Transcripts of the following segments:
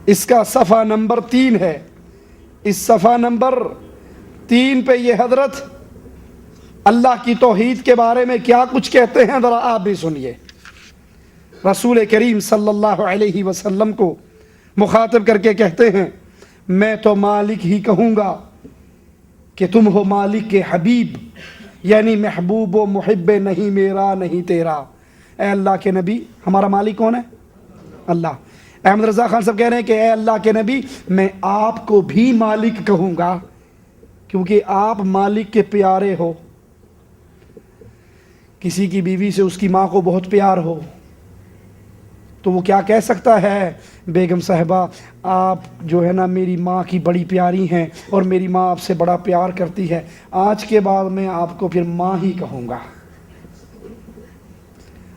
اس کا صفحہ نمبر 3 ہے. اس صفحہ نمبر 3 پہ یہ حضرت اللہ کی توحید کے بارے میں کیا کچھ کہتے ہیں، ذرا آپ بھی سنیے. رسول کریم صلی اللہ علیہ وسلم کو مخاطب کر کے کہتے ہیں میں تو مالک ہی کہوں گا کہ تم ہو مالک کے حبیب، یعنی محبوب و محب، نہیں میرا نہیں تیرا. اے اللہ کے نبی، ہمارا مالک کون ہے؟ اللہ. احمد رضا خان صاحب کہہ رہے ہیں کہ اے اللہ کے نبی میں آپ کو بھی مالک کہوں گا کیونکہ آپ مالک کے پیارے ہو. کسی کی بیوی سے اس کی ماں کو بہت پیار ہو تو وہ کیا کہہ سکتا ہے، بیگم صاحبہ آپ جو ہے نا میری ماں کی بڑی پیاری ہیں اور میری ماں آپ سے بڑا پیار کرتی ہے، آج کے بعد میں آپ کو پھر ماں ہی کہوں گا.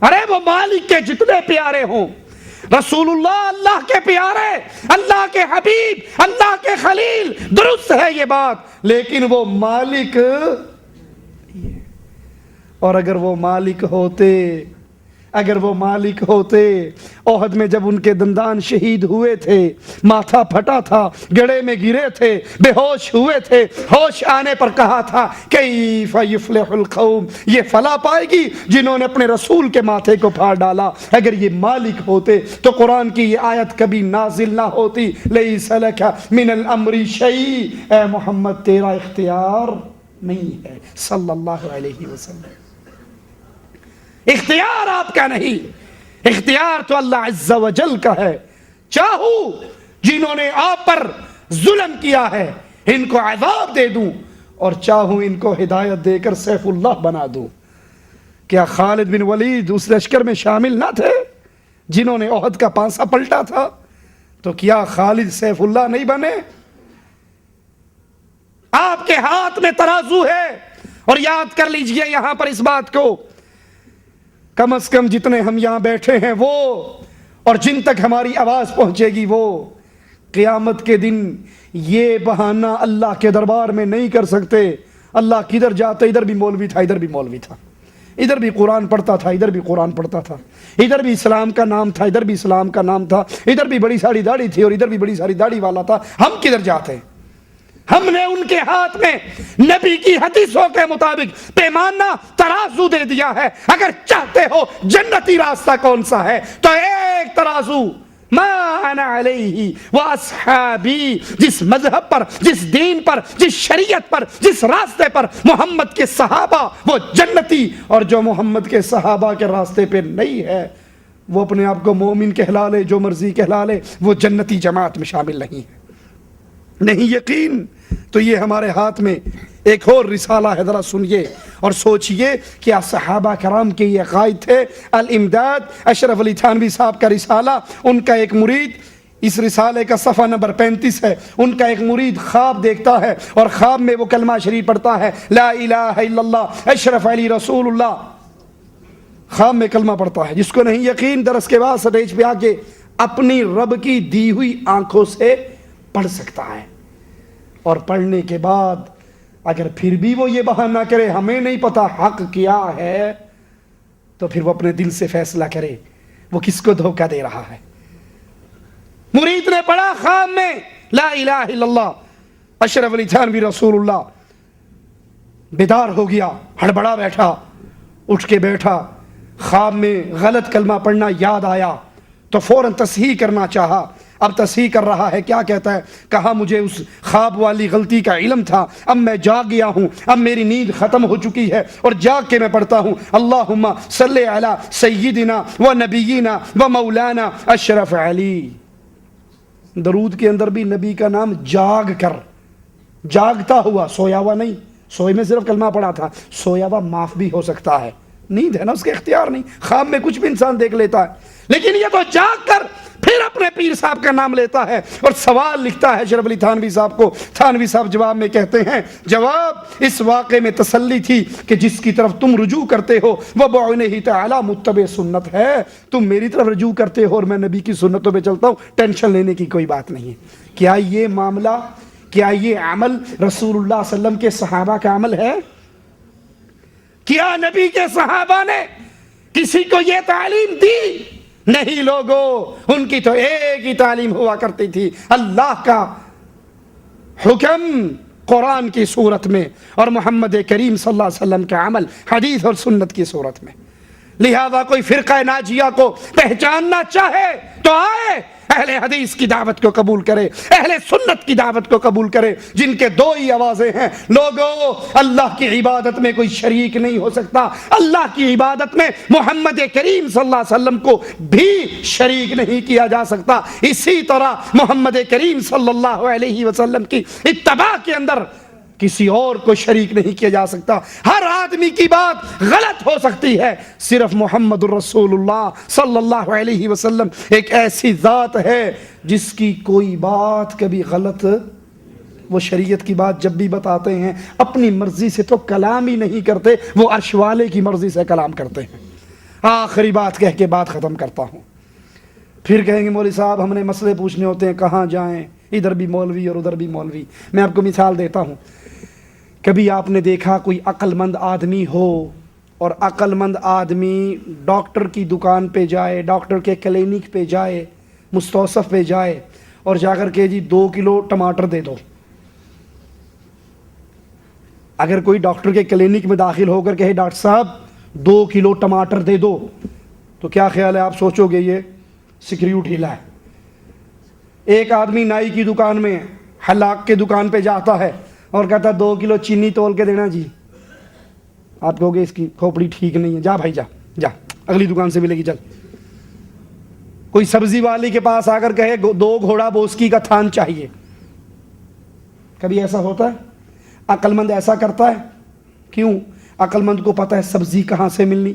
ارے وہ مالک کے جتنے پیارے ہوں، رسول اللہ اللہ کے پیارے، اللہ کے حبیب، اللہ کے خلیل، درست ہے یہ بات، لیکن وہ مالک. اور اگر وہ مالک ہوتے احد میں جب ان کے دندان شہید ہوئے تھے، ماتھا پھٹا تھا، گڑھے میں گرے تھے، بے ہوش ہوئے تھے، ہوش آنے پر کہا تھا کیف یفلح القوم، یہ فلاح پائے گی جنہوں نے اپنے رسول کے ماتھے کو پھاڑ ڈالا. اگر یہ مالک ہوتے تو قرآن کی یہ آیت کبھی نازل نہ ہوتی، لیس لک من الامر شیء، اے محمد تیرا اختیار نہیں ہے صلی اللہ علیہ وسلم. اختیار آپ کا نہیں، اختیار تو اللہ عز و جل کا ہے. چاہوں جنہوں نے آپ پر ظلم کیا ہے ان کو عذاب دے دوں اور چاہوں ان کو ہدایت دے کر سیف اللہ بنا دوں. کیا خالد بن ولید اس لشکر میں شامل نہ تھے جنہوں نے احد کا پانسا پلٹا تھا؟ تو کیا خالد سیف اللہ نہیں بنے؟ آپ کے ہاتھ میں ترازو ہے. اور یاد کر لیجئے یہاں پر اس بات کو، کم از کم جتنے ہم یہاں بیٹھے ہیں وہ اور جن تک ہماری آواز پہنچے گی وہ قیامت کے دن یہ بہانہ اللہ کے دربار میں نہیں کر سکتے. اللہ کدھر جاتے، ادھر بھی مولوی تھا، ادھر بھی مولوی تھا، ادھر بھی قرآن پڑھتا تھا، ادھر بھی قرآن پڑھتا تھا، ادھر بھی اسلام کا نام تھا، ادھر بھی اسلام کا نام تھا، ادھر بھی بڑی ساری داڑھی تھی اور ادھر بھی بڑی ساری داڑھی والا تھا. ہم کدھر جاتے؟ ہم نے ان کے ہاتھ میں نبی کی حدیثوں کے مطابق پیمانہ ترازو دے دیا ہے. اگر چاہتے ہو جنتی راستہ کون سا ہے تو ایک ترازو، ما انا علیہ واصحابی، جس مذہب پر، جس دین پر، جس شریعت پر، جس راستے پر محمد کے صحابہ وہ جنتی، اور جو محمد کے صحابہ کے راستے پہ نہیں ہے وہ اپنے آپ کو مومن کہلا لے، جو مرضی کہلا لے، وہ جنتی جماعت میں شامل نہیں ہے. نہیں یقین تو یہ ہمارے ہاتھ میں ایک اور رسالہ ہے، ذرا سنیے اور سوچئے. کیا صحابہ کرام کے یہ قائد تھے؟ الامداد اشرف علی تھانوی صاحب کا رسالہ، ان کا ایک مرید، اس رسالے کا صفحہ نمبر 35 ہے. ان کا ایک مرید خواب دیکھتا ہے اور خواب میں وہ کلمہ شریف پڑھتا ہے، لا الہ الا اللہ اشرف علی رسول اللہ. خواب میں کلمہ پڑھتا ہے. جس کو نہیں یقین درس کے بعد سٹیج پہ آ کے اپنی رب کی دی ہوئی آنکھوں سے پڑھ سکتا ہے. اور پڑھنے کے بعد اگر پھر بھی وہ یہ بہانہ کرے ہمیں نہیں پتا حق کیا ہے، تو پھر وہ اپنے دل سے فیصلہ کرے وہ کس کو دھوکہ دے رہا ہے. مرید نے پڑھا خواب میں لا الہ الا اللہ اشرف علی تھانوی رسول اللہ، بیدار ہو گیا، ہڑبڑا بیٹھا، اٹھ کے بیٹھا. خواب میں غلط کلمہ پڑھنا یاد آیا تو فوراً تصحیح کرنا چاہا. اب تصحیح کر رہا ہے، کیا کہتا ہے؟ کہا مجھے اس خواب والی غلطی کا علم تھا، اب میں جاگ گیا ہوں، اب میری نیند ختم ہو چکی ہے اور جاگ کے میں پڑھتا ہوں اللہم صلی علی سیدنا و نبینا و مولانا اشرف علی. درود کے اندر بھی نبی کا نام جاگ کر، جاگتا ہوا، سویا ہوا نہیں. سوئے میں صرف کلمہ پڑھا تھا، سویا ہوا معاف بھی ہو سکتا ہے، نیند ہے نا، اس کے اختیار نہیں. خواب میں کچھ بھی انسان دیکھ لیتا ہے، لیکن یہ تو جاگ کر پھر اپنے پیر صاحب کا نام لیتا ہے اور سوال لکھتا ہے اشرف علی تھانوی صاحب کو. تھانوی صاحب جواب میں کہتے ہیں، جواب اس واقعے میں تسلی تھی کہ جس کی طرف تم رجوع کرتے ہو وہ بعینہ تعالی متبع سنت ہے. تم میری طرف رجوع کرتے ہو اور میں نبی کی سنتوں پہ چلتا ہوں، ٹینشن لینے کی کوئی بات نہیں ہے. کیا یہ معاملہ، کیا یہ عمل رسول اللہ صلی اللہ علیہ وسلم کے صحابہ کا عمل ہے؟ کیا نبی کے صحابہ نے کسی کو یہ تعلیم دی نہیں لوگوں، ان کی تو ایک ہی تعلیم ہوا کرتی تھی، اللہ کا حکم قرآن کی صورت میں اور محمد کریم صلی اللہ علیہ وسلم کا عمل حدیث اور سنت کی صورت میں۔ لہذا کوئی فرقہ ناجیہ کو پہچاننا چاہے تو آئے، اہل حدیث کی دعوت کو قبول کرے، اہل سنت کی دعوت کو قبول کرے، جن کے دو ہی آوازیں ہیں، لوگوں اللہ کی عبادت میں کوئی شریک نہیں ہو سکتا، اللہ کی عبادت میں محمد کریم صلی اللہ علیہ وسلم کو بھی شریک نہیں کیا جا سکتا۔ اسی طرح محمد کریم صلی اللہ علیہ وسلم کی اتباع کے اندر کسی اور کو شریک نہیں کیا جا سکتا۔ ہر آدمی کی بات غلط ہو سکتی ہے، صرف محمد الرسول اللہ صلی اللہ علیہ وسلم ایک ایسی ذات ہے جس کی کوئی بات کبھی غلط، وہ شریعت کی بات جب بھی بتاتے ہیں اپنی مرضی سے تو کلام ہی نہیں کرتے، وہ عرش والے کی مرضی سے کلام کرتے ہیں۔ آخری بات کہہ کے بات ختم کرتا ہوں، پھر کہیں گے مولوی صاحب ہم نے مسئلے پوچھنے ہوتے ہیں کہاں جائیں، ادھر بھی مولوی اور ادھر بھی مولوی۔ میں آپ کو مثال دیتا ہوں، کبھی آپ نے دیکھا کوئی عقل مند آدمی ہو اور عقل مند آدمی ڈاکٹر کی دکان پہ جائے، ڈاکٹر کے کلینک پہ جائے، مستوصف پہ جائے اور جا کر کے جی 2 کلو ٹماٹر دے دو؟ اگر کوئی ڈاکٹر کے کلینک میں داخل ہو کر کہے ڈاکٹر صاحب 2 کلو ٹماٹر دے دو، تو کیا خیال ہے آپ سوچو گے یہ سکریو ڈھیلا ہے۔ ایک آدمی نائی کی دکان میں، حلاق کے دکان پہ جاتا ہے اور کہتا 2 کلو چینی تول کے دینا جی، آپ کہو گے اس کی کھوپڑی ٹھیک نہیں ہے، جا بھائی جا اگلی دکان سے ملے گی چل۔ کوئی سبزی والی کے پاس آ کر کہے 2 گھوڑا بوسکی کا تھان چاہیے، کبھی ایسا ہوتا ہے؟ عقل مند ایسا کرتا ہے؟ کیوں؟ عقل مند کو پتہ ہے سبزی کہاں سے ملنی،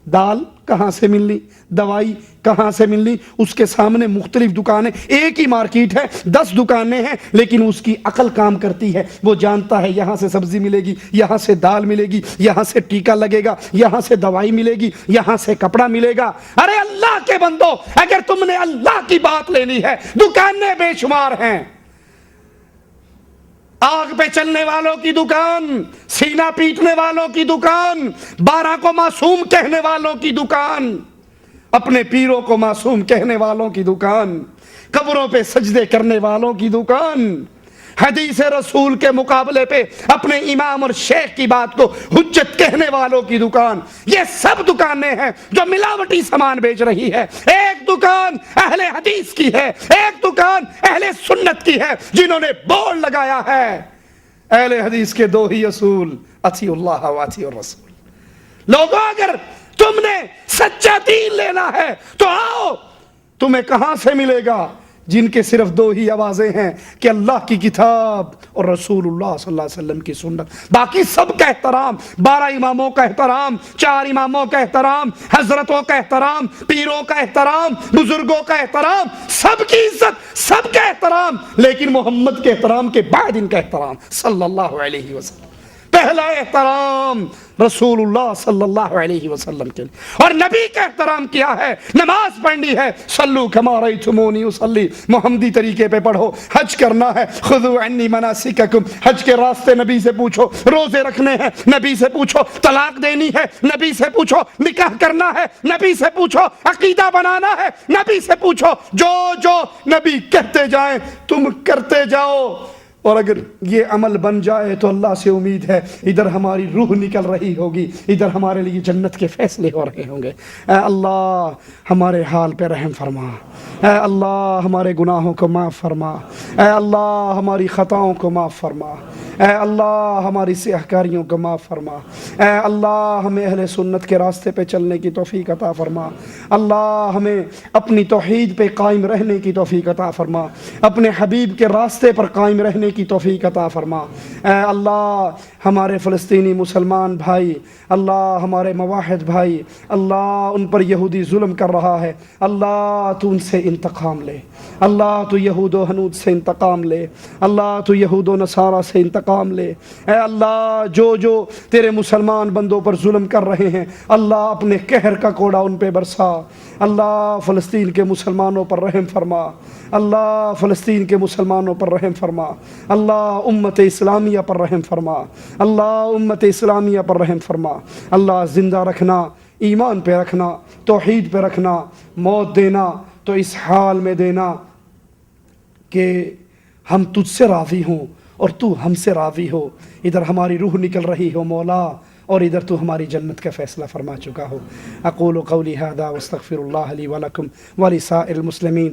دال کہاں سے ملنی، دوائی کہاں سے ملنی۔ اس کے سامنے مختلف دکانیں، ایک ہی مارکیٹ ہے، 10 دکانیں ہیں، لیکن اس کی عقل کام کرتی ہے، وہ جانتا ہے یہاں سے سبزی ملے گی، یہاں سے دال ملے گی، یہاں سے ٹیکا لگے گا، یہاں سے دوائی ملے گی، یہاں سے کپڑا ملے گا۔ ارے اللہ کے بندو، اگر تم نے اللہ کی بات لینی ہے، دکانیں بے شمار ہیں، آگ پہ چلنے والوں کی دکان، سینہ پیٹنے والوں کی دکان، 12 کو معصوم کہنے والوں کی دکان، اپنے پیروں کو معصوم کہنے والوں کی دکان، قبروں پہ سجدے کرنے والوں کی دکان، حدیث رسول کے مقابلے پہ اپنے امام اور شیخ کی بات کو حجت کہنے والوں کی دکان، یہ سب دکانیں ہیں جو ملاوٹی سامان بیچ رہی ہے۔ ایک دکان اہل حدیث کی ہے، ایک دکان اہل سنت کی ہے، جنہوں نے بورڈ لگایا ہے اہل حدیث کے 2 ہی اصول، اطیعوا اللہ و اطیعوا الرسول۔ لوگوں اگر تم نے سچا دین لینا ہے تو آؤ، تمہیں کہاں سے ملے گا؟ جن کے صرف 2 ہی آوازیں ہیں کہ اللہ کی کتاب اور رسول اللہ صلی اللہ علیہ وسلم کی سنت، باقی سب کا احترام، 12 اماموں کا احترام، 4 اماموں کا احترام، حضرتوں کا احترام، پیروں کا احترام، بزرگوں کا احترام، سب کی عزت، سب کا احترام، لیکن محمد کے احترام کے بعد ان کا احترام صلی اللہ علیہ وسلم۔ پہلا احترام رسول اللہ صلی اللہ علیہ وسلم کے لیے، اور نبی کا احترام کیا ہے؟ نماز پڑھنی ہے، صلو کما رأیتمونی اصلی، محمدی طریقے پہ پڑھو۔ حج کرنا ہے، خذوا عنی مناسککم، حج کے راستے نبی سے پوچھو۔ روزے رکھنے ہیں، نبی سے پوچھو۔ طلاق دینی ہے، نبی سے پوچھو۔ نکاح کرنا ہے، نبی سے پوچھو۔ عقیدہ بنانا ہے، نبی سے پوچھو۔ جو نبی کہتے جائیں تم کرتے جاؤ، اور اگر یہ عمل بن جائے تو اللہ سے امید ہے ادھر ہماری روح نکل رہی ہوگی، ادھر ہمارے لیے جنت کے فیصلے ہو رہے ہوں گے۔ اے اللہ ہمارے حال پہ رحم فرما، اے اللہ ہمارے گناہوں کو معاف فرما، اے اللہ ہماری خطاؤں کو معاف فرما، اے اللہ ہماری سیاہکاریوں کو معاف فرما، اے اللہ ہمیں اہل سنت کے راستے پہ چلنے کی توفیق عطا فرما، اللہ ہمیں اپنی توحید پہ قائم رہنے کی توفیق عطا فرما، اپنے حبیب کے راستے پر قائم رہنے کی توفیق عطا فرما۔ اے اللہ ہمارے فلسطینی مسلمان بھائی، اللہ ہمارے مواحد بھائی، اللہ ان پر یہودی ظلم کر رہا ہے، اللہ تو ان سے انتقام لے، اللہ تو یہود و ہنود سے انتقام لے، اللہ تو یہود و نصارہ سے انتقام لے۔ اے اللہ جو تیرے مسلمان بندوں پر ظلم کر رہے ہیں، اللہ اپنے قہر کا کوڑا ان پہ برسا۔ اللہ فلسطین کے مسلمانوں پر رحم فرما، اللہ فلسطین کے مسلمانوں پر رحم فرما، اللہ امت اسلامیہ پر رحم فرما، اللہ امت اسلامیہ پر رحم فرما۔ اللہ زندہ رکھنا، ایمان پہ رکھنا، توحید پہ رکھنا، موت دینا تو اس حال میں دینا کہ ہم تجھ سے راضی ہوں اور تو ہم سے راضی ہو، ادھر ہماری روح نکل رہی ہو مولا اور ادھر تو ہماری جنت کا فیصلہ فرما چکا ہو۔ اقول قولی ھذا واستغفر اللہ لی ولکم ولسائر المسلمین۔